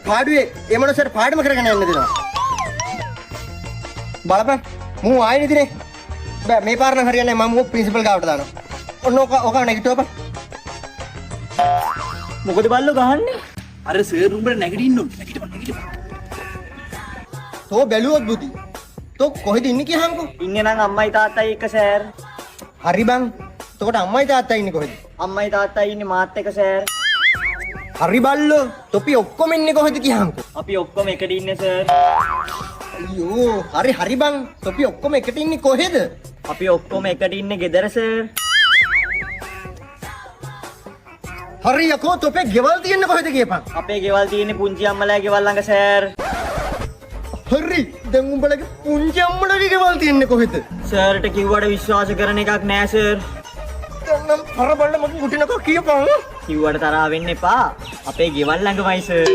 පාඩුවේ ඒ මොනසර පාඩම කරගෙන යන්න දෙනවා. බලපන් මූ ආයෙ ඉදිනේ. බෑ මේ පාර නම් හරියන්නේ නැහැ. මම මූ ප්‍රින්සිපල් ගාවට දානවා. ඔන්න ඔක නැගිටවපන්. මොකද බල්ලෝ ගහන්නේ? අර සර් උඹට නැගිටින්න ඕන. නැගිටපන්. තෝ බැලුවොත් බුදි. තෝ කොහෙද ඉන්නේ කියහන්කෝ. ඉන්නේ නම් අම්මයි තාත්තයි එක්ක සර්. හරි බං. එතකොට අම්මයි තාත්තයි ඉන්නේ කොහෙද? අම්මයි තාත්තයි ඉන්නේ මාත් එක්ක සර්. හරි බල්ලෝ. තොපි ඔක්කොම ඉන්නේ කොහෙද කියහන්කෝ. අපි ඔක්කොම එකට ඉන්නේ සර්. අයියෝ හරි බං. තොපි ඔක්කොම එකට ඉන්නේ කොහෙද? අපි ඔක්කොම එකට ඉන්නේ ගෙදර සර්. හරි යකෝ තොපේ ගෙවල් තියෙන්නේ කොහෙද කියපන්. අපේ ගෙවල් තියෙන්නේ පුංචි අම්මලාගේ ගෙවල් ළඟ සර්. හරි දැන් උඹලගේ පුංචි අම්මලගේ ගෙවල් තියෙන්නේ කොහෙද? සර්ට කිව්වට විශ්වාස කරන එකක් නෑ සර්. දැන් නම් පරබල්ල මගේ උටිනකෝ කියපන්. කිව්වට තරහ වෙන්න එපා. අපේ ගෙවල් ළඟමයි සර්.